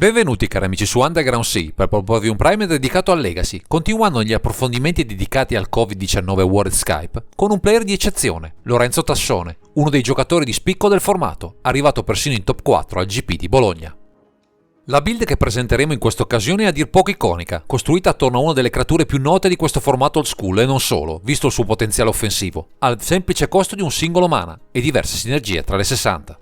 Benvenuti cari amici su Underground Sea per proporvi un primer dedicato al Legacy, continuando gli approfondimenti dedicati al Covid-19 World Skype con un player di eccezione, Lorenzo Tassone, uno dei giocatori di spicco del formato, arrivato persino in top 4 al GP di Bologna. La build che presenteremo in questa occasione è a dir poco iconica, costruita attorno a una delle creature più note di questo formato old school e non solo, visto il suo potenziale offensivo, al semplice costo di un singolo mana e diverse sinergie tra le 60.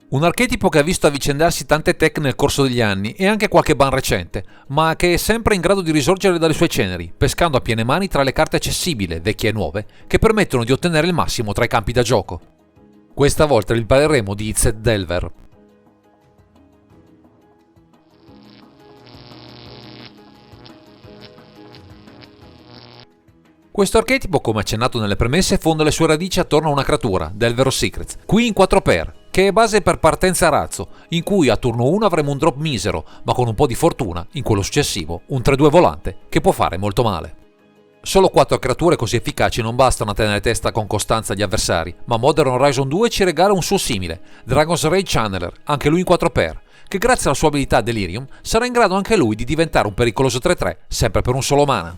Un archetipo che ha visto avvicendarsi tante tech nel corso degli anni e anche qualche ban recente, ma che è sempre in grado di risorgere dalle sue ceneri, pescando a piene mani tra le carte accessibili, vecchie e nuove, che permettono di ottenere il massimo tra i campi da gioco. Questa volta parleremo di Izzet Delver. Questo archetipo, come accennato nelle premesse, fonda le sue radici attorno a una creatura, Delver of Secrets, qui in 4 pair, che è base per partenza a razzo, in cui a turno 1 avremo un drop misero, ma con un po' di fortuna, in quello successivo, un 3-2 volante, che può fare molto male. Solo 4 creature così efficaci non bastano a tenere testa con costanza agli avversari, ma Modern Horizon 2 ci regala un suo simile, Dragon's Rage Channeler, anche lui in 4 pair, che grazie alla sua abilità Delirium sarà in grado anche lui di diventare un pericoloso 3-3, sempre per un solo mana.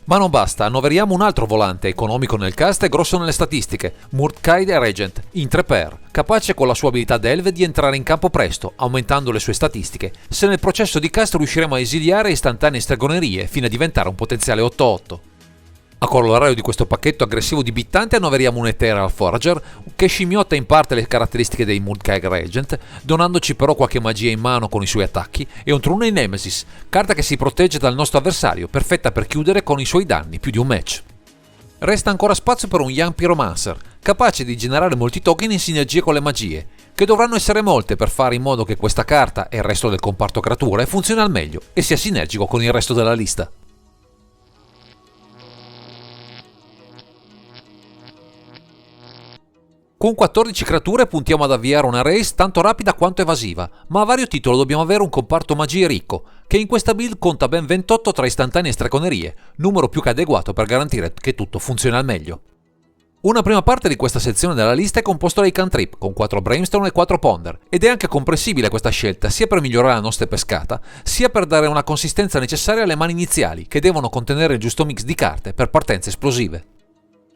Ma non basta, annoveriamo un altro volante, economico nel cast e grosso nelle statistiche, Murktide Regent, in 3 pair, capace con la sua abilità Delve di entrare in campo presto, aumentando le sue statistiche, se nel processo di cast riusciremo a esiliare istantanee stregonerie fino a diventare un potenziale 8-8. A corollario di questo pacchetto aggressivo di bittante annoveriamo un Ethereal Forager che scimmiotta in parte le caratteristiche dei Murktide Regent, donandoci però qualche magia in mano con i suoi attacchi, e un Trune Nemesis, carta che si protegge dal nostro avversario, perfetta per chiudere con i suoi danni più di un match. Resta ancora spazio per un Young Pyromancer, capace di generare molti token in sinergia con le magie, che dovranno essere molte per fare in modo che questa carta e il resto del comparto creature funzioni al meglio e sia sinergico con il resto della lista. Con 14 creature puntiamo ad avviare una race tanto rapida quanto evasiva, ma a vario titolo dobbiamo avere un comparto magie ricco, che in questa build conta ben 28 tra istantanee e streconerie, numero più che adeguato per garantire che tutto funzioni al meglio. Una prima parte di questa sezione della lista è composta dai cantrip, con 4 Brimstone e 4 Ponder, ed è anche comprensibile questa scelta sia per migliorare la nostra pescata, sia per dare una consistenza necessaria alle mani iniziali, che devono contenere il giusto mix di carte per partenze esplosive.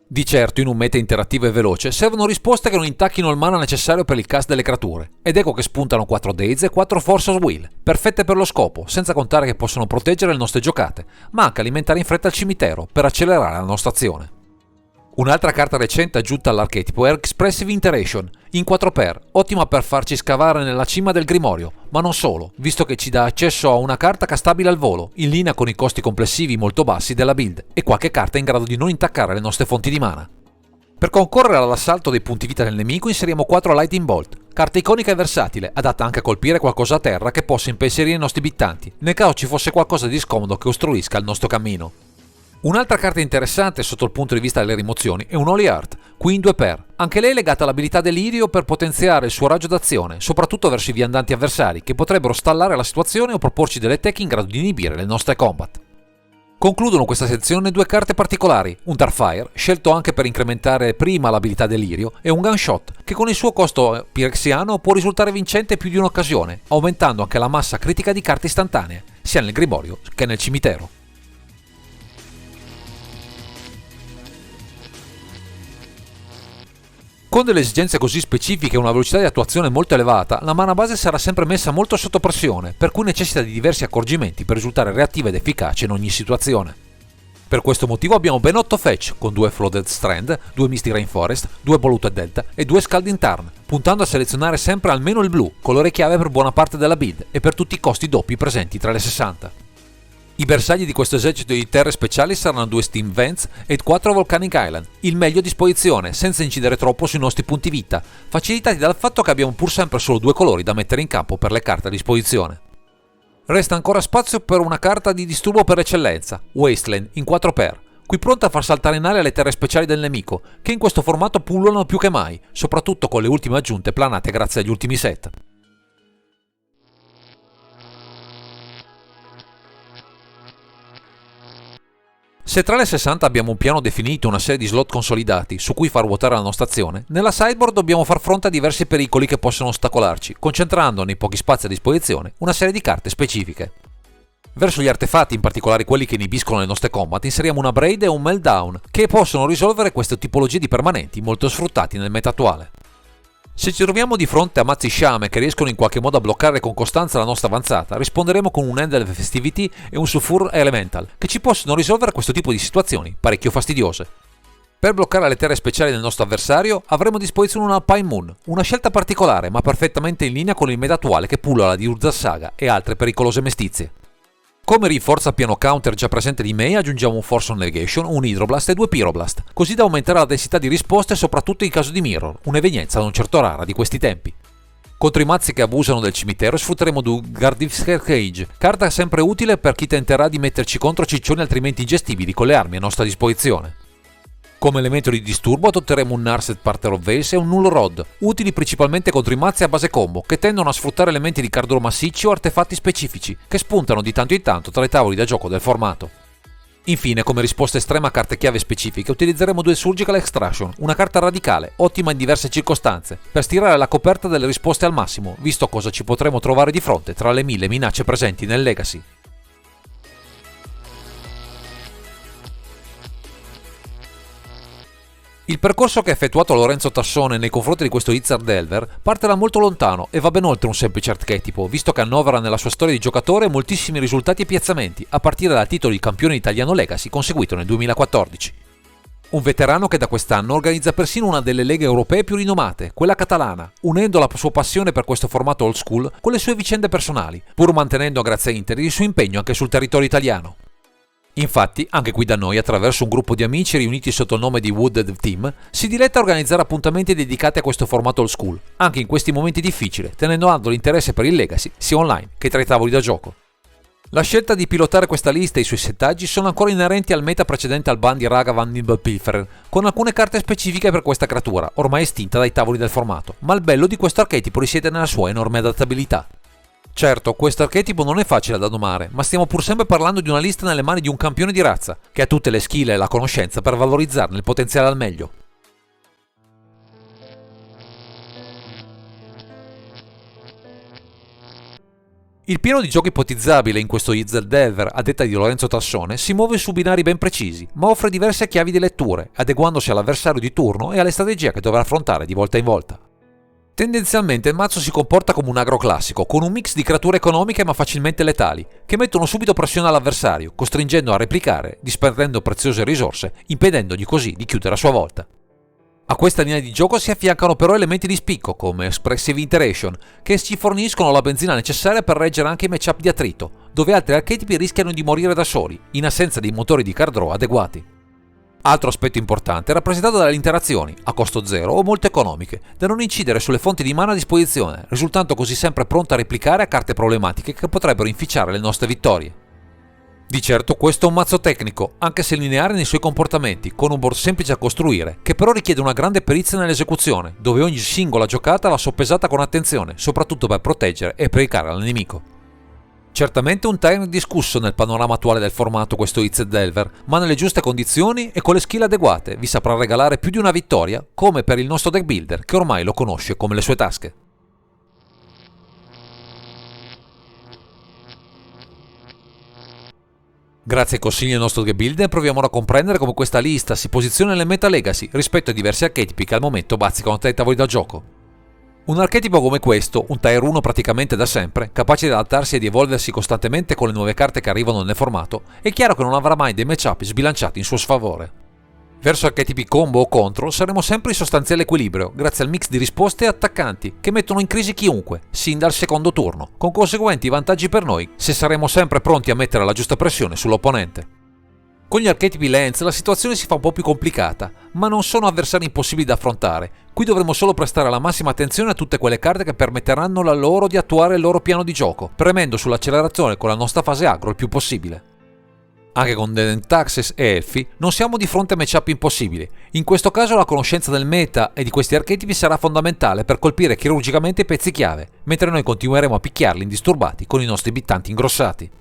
Di certo, in un meta interattivo e veloce, servono risposte che non intacchino il mana necessario per il cast delle creature, ed ecco che spuntano 4 Daze e 4 Force of Will, perfette per lo scopo, senza contare che possono proteggere le nostre giocate, ma anche alimentare in fretta il cimitero, per accelerare la nostra azione. Un'altra carta recente aggiunta all'archetipo è Expressive Iteration, in 4 pair, ottima per farci scavare nella cima del Grimorio, ma non solo, visto che ci dà accesso a una carta castabile al volo, in linea con i costi complessivi molto bassi della build, e qualche carta in grado di non intaccare le nostre fonti di mana. Per concorrere all'assalto dei punti vita del nemico inseriamo 4 Lightning Bolt, carta iconica e versatile, adatta anche a colpire qualcosa a terra che possa impensierire i nostri bittanti, nel caso ci fosse qualcosa di scomodo che ostruisca il nostro cammino. Un'altra carta interessante sotto il punto di vista delle rimozioni è un Holy Heart, qui in 2 pair, anche lei legata all'abilità Delirio per potenziare il suo raggio d'azione, soprattutto verso i viandanti avversari che potrebbero stallare la situazione o proporci delle tech in grado di inibire le nostre combat. Concludono questa sezione 2 carte particolari, un Darfire, scelto anche per incrementare prima l'abilità Delirio, e un Gunshot, che con il suo costo pirexiano può risultare vincente più di un'occasione, aumentando anche la massa critica di carte istantanee, sia nel Grimorio che nel cimitero. Con delle esigenze così specifiche e una velocità di attuazione molto elevata, la mana base sarà sempre messa molto sotto pressione, per cui necessita di diversi accorgimenti per risultare reattiva ed efficace in ogni situazione. Per questo motivo abbiamo ben 8 fetch, con 2 Flooded Strand, 2 Misty Rainforest, 2 Polluted Delta e 2 Scalding Tarn, puntando a selezionare sempre almeno il blu, colore chiave per buona parte della build e per tutti i costi doppi presenti tra le 60. I bersagli di questo esercito di terre speciali saranno 2 Steam Vents e 4 Volcanic Island, il meglio a disposizione, senza incidere troppo sui nostri punti vita, facilitati dal fatto che abbiamo pur sempre solo 2 colori da mettere in campo per le carte a disposizione. Resta ancora spazio per una carta di disturbo per eccellenza, Wasteland, in 4 pair, qui pronta a far saltare in aria le terre speciali del nemico, che in questo formato pullulano più che mai, soprattutto con le ultime aggiunte planate grazie agli ultimi set. Se tra le 60 abbiamo un piano definito e una serie di slot consolidati su cui far ruotare la nostra azione, nella sideboard dobbiamo far fronte a diversi pericoli che possono ostacolarci, concentrando nei pochi spazi a disposizione una serie di carte specifiche. Verso gli artefatti, in particolare quelli che inibiscono le nostre combat, inseriamo una Braid e un Meltdown, che possono risolvere queste tipologie di permanenti molto sfruttati nel meta attuale. Se ci troviamo di fronte a mazzi sciame che riescono in qualche modo a bloccare con costanza la nostra avanzata, risponderemo con un End of Festivity e un Sulfur Elemental, che ci possono risolvere questo tipo di situazioni, parecchio fastidiose. Per bloccare le terre speciali del nostro avversario avremo a disposizione una Alpine Moon, una scelta particolare ma perfettamente in linea con il meta attuale che pullula di Urza Saga e altre pericolose mestizie. Come rinforza al piano counter già presente di Mei aggiungiamo un Force on Negation, un Hydroblast e 2 Pyroblast, così da aumentare la densità di risposte soprattutto in caso di Mirror, un'evenienza non certo rara di questi tempi. Contro i mazzi che abusano del cimitero sfrutteremo Gardivsker Cage, carta sempre utile per chi tenterà di metterci contro ciccioni altrimenti ingestibili con le armi a nostra disposizione. Come elemento di disturbo adotteremo un Narset Parter of Veils e un Null Rod, utili principalmente contro i mazzi a base combo, che tendono a sfruttare elementi di cardolo massicci o artefatti specifici, che spuntano di tanto in tanto tra i tavoli da gioco del formato. Infine, come risposta estrema a carte chiave specifiche, utilizzeremo 2 Surgical Extraction, una carta radicale, ottima in diverse circostanze, per stirare la coperta delle risposte al massimo, visto cosa ci potremo trovare di fronte tra le 1000 minacce presenti nel Legacy. Il percorso che ha effettuato Lorenzo Tassone nei confronti di questo Izzard Delver parte da molto lontano e va ben oltre un semplice archetipo, visto che annovera nella sua storia di giocatore moltissimi risultati e piazzamenti, a partire dal titolo di campione italiano Legacy conseguito nel 2014. Un veterano che da quest'anno organizza persino una delle leghe europee più rinomate, quella catalana, unendo la sua passione per questo formato old school con le sue vicende personali, pur mantenendo grazie a Inter il suo impegno anche sul territorio italiano. Infatti, anche qui da noi, attraverso un gruppo di amici riuniti sotto il nome di Wooded Team, si diletta a organizzare appuntamenti dedicati a questo formato old school, anche in questi momenti difficili, tenendo alto l'interesse per il Legacy, sia online che tra i tavoli da gioco. La scelta di pilotare questa lista e i suoi settaggi sono ancora inerenti al meta precedente al ban di Ragavan Nibelpilfer, con alcune carte specifiche per questa creatura, ormai estinta dai tavoli del formato, ma il bello di questo archetipo risiede nella sua enorme adattabilità. Certo, questo archetipo non è facile da domare, ma stiamo pur sempre parlando di una lista nelle mani di un campione di razza, che ha tutte le skill e la conoscenza per valorizzarne il potenziale al meglio. Il pieno di gioco ipotizzabile in questo Izzard Delver, a detta di Lorenzo Tassone, si muove su binari ben precisi, ma offre diverse chiavi di letture, adeguandosi all'avversario di turno e alle strategie che dovrà affrontare di volta in volta. Tendenzialmente il mazzo si comporta come un agro classico, con un mix di creature economiche ma facilmente letali, che mettono subito pressione all'avversario, costringendo a replicare, disperdendo preziose risorse, impedendogli così di chiudere a sua volta. A questa linea di gioco si affiancano però elementi di spicco, come Expressive Iteration, che ci forniscono la benzina necessaria per reggere anche i matchup di attrito, dove altri archetipi rischiano di morire da soli, in assenza di motori di card draw adeguati. Altro aspetto importante è rappresentato dalle interazioni, a costo zero o molto economiche, da non incidere sulle fonti di mana a disposizione, risultando così sempre pronta a replicare a carte problematiche che potrebbero inficiare le nostre vittorie. Di certo questo è un mazzo tecnico, anche se lineare nei suoi comportamenti, con un board semplice a costruire, che però richiede una grande perizia nell'esecuzione, dove ogni singola giocata va soppesata con attenzione, soprattutto per proteggere e predicare al nemico. Certamente un terreno discusso nel panorama attuale del formato questo Izzard Delver, ma nelle giuste condizioni e con le skill adeguate vi saprà regalare più di una vittoria, come per il nostro deck builder che ormai lo conosce come le sue tasche. Grazie ai consigli del nostro deck builder proviamo ora a comprendere come questa lista si posiziona nel meta Legacy rispetto ai diversi archetipi che al momento bazzicano tra i tavoli da gioco. Un archetipo come questo, un tier 1 praticamente da sempre, capace di adattarsi e di evolversi costantemente con le nuove carte che arrivano nel formato, è chiaro che non avrà mai dei matchup sbilanciati in suo sfavore. Verso archetipi combo o contro saremo sempre in sostanziale equilibrio, grazie al mix di risposte e attaccanti, che mettono in crisi chiunque, sin dal secondo turno, con conseguenti vantaggi per noi, se saremo sempre pronti a mettere la giusta pressione sull'opponente. Con gli archetipi Lance la situazione si fa un po' più complicata, ma non sono avversari impossibili da affrontare. Qui dovremo solo prestare la massima attenzione a tutte quelle carte che permetteranno a loro di attuare il loro piano di gioco, premendo sull'accelerazione con la nostra fase agro il più possibile. Anche con Taxes e Elfi non siamo di fronte a matchup impossibili. In questo caso la conoscenza del meta e di questi archetipi sarà fondamentale per colpire chirurgicamente i pezzi chiave, mentre noi continueremo a picchiarli indisturbati con i nostri bittanti ingrossati.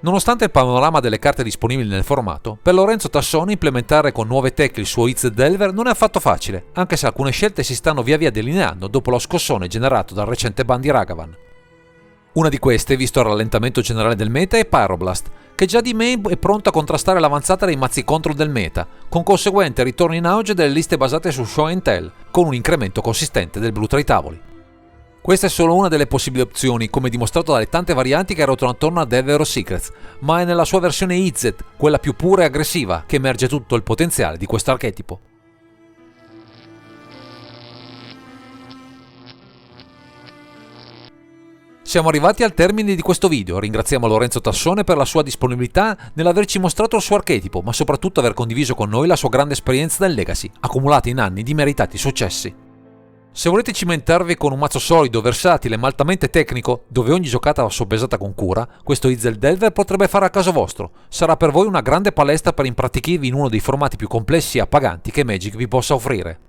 Nonostante il panorama delle carte disponibili nel formato, per Lorenzo Tassone implementare con nuove tech il suo Iz Delver non è affatto facile, anche se alcune scelte si stanno via via delineando dopo lo scossone generato dal recente ban di Ragavan. Una di queste, visto il rallentamento generale del meta, è Pyroblast, che già di main è pronto a contrastare l'avanzata dei mazzi control del meta, con conseguente ritorno in auge delle liste basate su Show and Tell, con un incremento consistente del blu tra i tavoli. Questa è solo una delle possibili opzioni, come dimostrato dalle tante varianti che ruotano attorno a Dev Secrets, ma è nella sua versione IZ, quella più pura e aggressiva, che emerge tutto il potenziale di questo archetipo. Siamo arrivati al termine di questo video, ringraziamo Lorenzo Tassone per la sua disponibilità nell'averci mostrato il suo archetipo, ma soprattutto aver condiviso con noi la sua grande esperienza del Legacy, accumulata in anni di meritati successi. Se volete cimentarvi con un mazzo solido, versatile ma altamente tecnico, dove ogni giocata va soppesata con cura, questo Izel Delver potrebbe fare a caso vostro. Sarà per voi una grande palestra per impratichirvi in uno dei formati più complessi e appaganti che Magic vi possa offrire.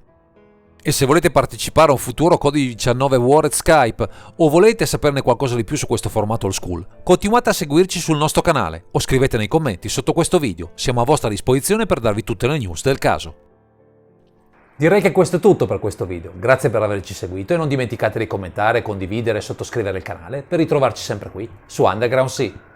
E se volete partecipare a un futuro Codice 19 World Skype o volete saperne qualcosa di più su questo formato old school, continuate a seguirci sul nostro canale o scrivete nei commenti sotto questo video, siamo a vostra disposizione per darvi tutte le news del caso. Direi che questo è tutto per questo video, grazie per averci seguito e non dimenticate di commentare, condividere e sottoscrivere il canale per ritrovarci sempre qui su Underground Sea.